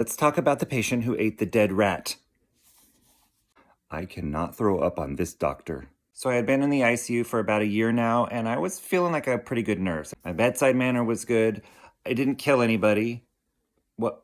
Let's talk about the patient who ate the dead rat. I cannot throw up on this doctor. So I had been in the ICU for about a year now, and I was feeling like a pretty good nurse. My bedside manner was good. I didn't kill anybody. What?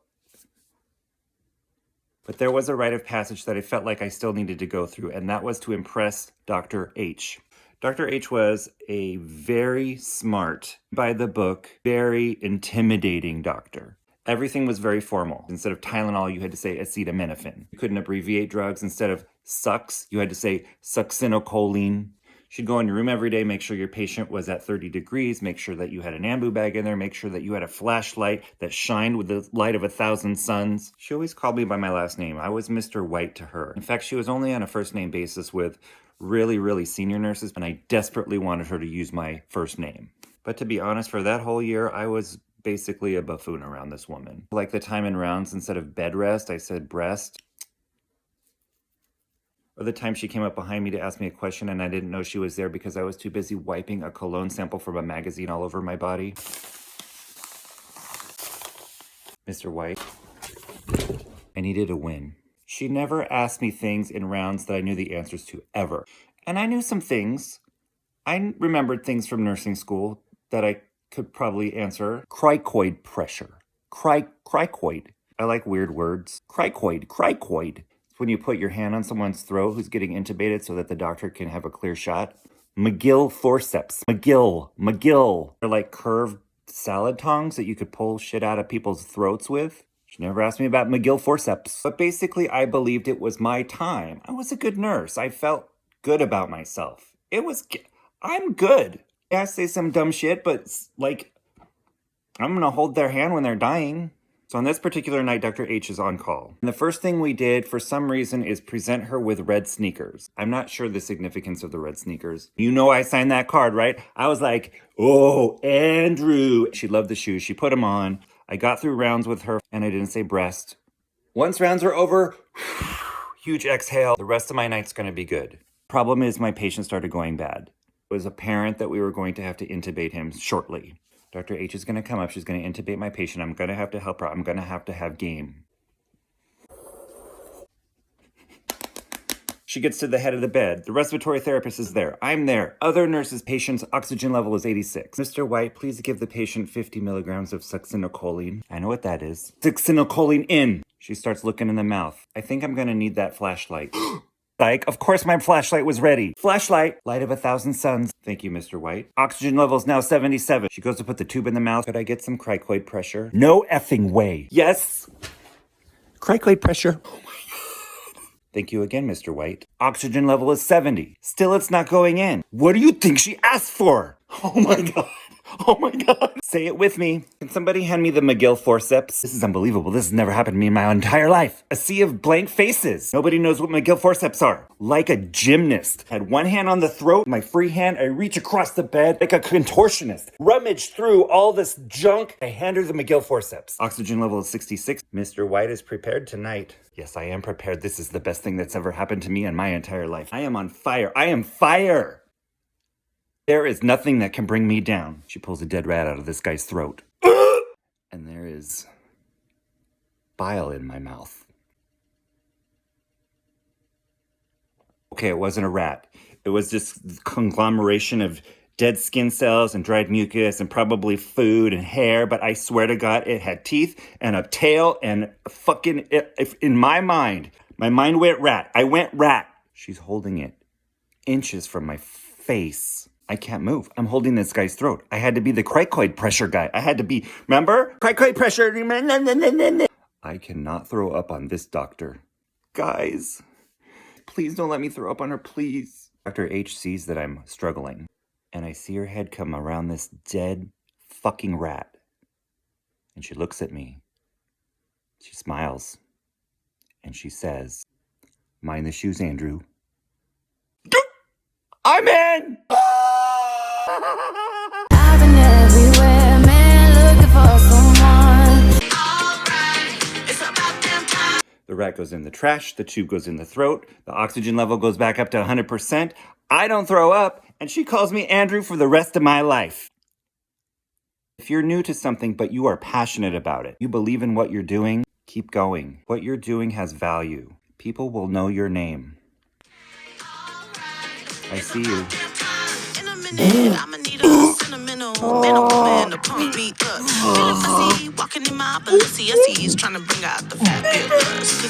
But there was a rite of passage that I felt like I still needed to go through, and that was to impress Dr. H. Dr. H was a very smart, by the book, very intimidating doctor. Everything was very formal. Instead of Tylenol, you had to say acetaminophen. You couldn't abbreviate drugs. Instead of sucks, you had to say succinylcholine. She'd go in your room every day, make sure your patient was at 30 degrees, make sure that you had an ambu bag in there, make sure that you had a flashlight that shined with the light of 1,000 suns. She always called me by my last name. I was Mr. White to her. In fact, she was only on a first name basis with really senior nurses, and I desperately wanted her to use my first name. But to be honest, for that whole year, I was basically a buffoon around this woman. Like the time in rounds, instead of bed rest, I said breast. Or the time she came up behind me to ask me a question and I didn't know she was there because I was too busy wiping a cologne sample from a magazine all over my body. Mr. White, I needed a win. She never asked me things in rounds that I knew the answers to, ever. And I knew some things. I remembered things from nursing school that I could probably answer. Cricoid pressure. Cricoid. I like weird words. Cricoid. It's when you put your hand on someone's throat who's getting intubated so that the doctor can have a clear shot. McGill forceps. McGill. They're like curved salad tongs that you could pull shit out of people's throats with. She never asked me about McGill forceps. But basically, I believed it was my time. I was a good nurse. I felt good about myself. I'm good. Yeah, I say some dumb shit, but like, I'm gonna hold their hand when they're dying. So on this particular night, Dr. H is on call. And the first thing we did, for some reason, is present her with red sneakers. I'm not sure the significance of the red sneakers. You know I signed that card, right? I was like, oh, Andrew. She loved the shoes. She put them on. I got through rounds with her, and I didn't say breast. Once rounds are over, huge exhale. The rest of my night's gonna be good. Problem is, my patient started going bad. It was apparent that we were going to have to intubate him shortly. Dr. H is going to come up. She's going to intubate my patient. I'm going to have to help her. I'm going to have game. She gets to the head of the bed. The respiratory therapist is there. I'm there. Other nurses' patient's oxygen level is 86. Mr. White, please give the patient 50 milligrams of succinylcholine. I know what that is. Succinylcholine in. She starts looking in the mouth. I think I'm going to need that flashlight. Psych, of course my flashlight was ready. Flashlight, light of 1,000 suns. Thank you, Mr. White. Oxygen level's now 77. She goes to put the tube in the mouth. Could I get some cricoid pressure? No effing way. Yes. Cricoid pressure. Oh my God. Thank you again, Mr. White. Oxygen level is 70. Still, it's not going in. What do you think she asked for? Oh my God. Oh my God. Say it with me. Can somebody hand me the McGill forceps? This is unbelievable. This has never happened to me in my entire life. A sea of blank faces. Nobody knows what McGill forceps are. Like a gymnast. Had one hand on the throat, my free hand, I reach across the bed like a contortionist. Rummage through all this junk. I hand her the McGill forceps. Oxygen level is 66. Mr. White is prepared tonight. Yes, I am prepared. This is the best thing that's ever happened to me in my entire life. I am on fire. I am fire. There is nothing that can bring me down. She pulls a dead rat out of this guy's throat. And there is bile in my mouth. Okay, it wasn't a rat. It was this conglomeration of dead skin cells and dried mucus and probably food and hair, but I swear to God, it had teeth and a tail and in my mind went rat. I went rat. She's holding it inches from my face. I can't move. I'm holding this guy's throat. I had to be the cricoid pressure guy. I had to be, remember? Cricoid pressure. I cannot throw up on this doctor. Guys, please don't let me throw up on her, please. Dr. H sees that I'm struggling, and I see her head come around this dead fucking rat. And she looks at me. She smiles. And she says, mind the shoes, Andrew. I'm in! I've been everywhere, man, looking for someone. Alright, it's about damn time. The rat goes in the trash, the tube goes in the throat, the oxygen level goes back up to 100%. I don't throw up, and she calls me Andrew for the rest of my life. If you're new to something, but you are passionate about it, you believe in what you're doing, Keep going. What you're doing has value. People will know your name. I see you. In a minute, I'ma need a sentimental man or woman to pump me up. Feeling fuzzy, walking in my Balenciennes, trying to bring out the fabulous.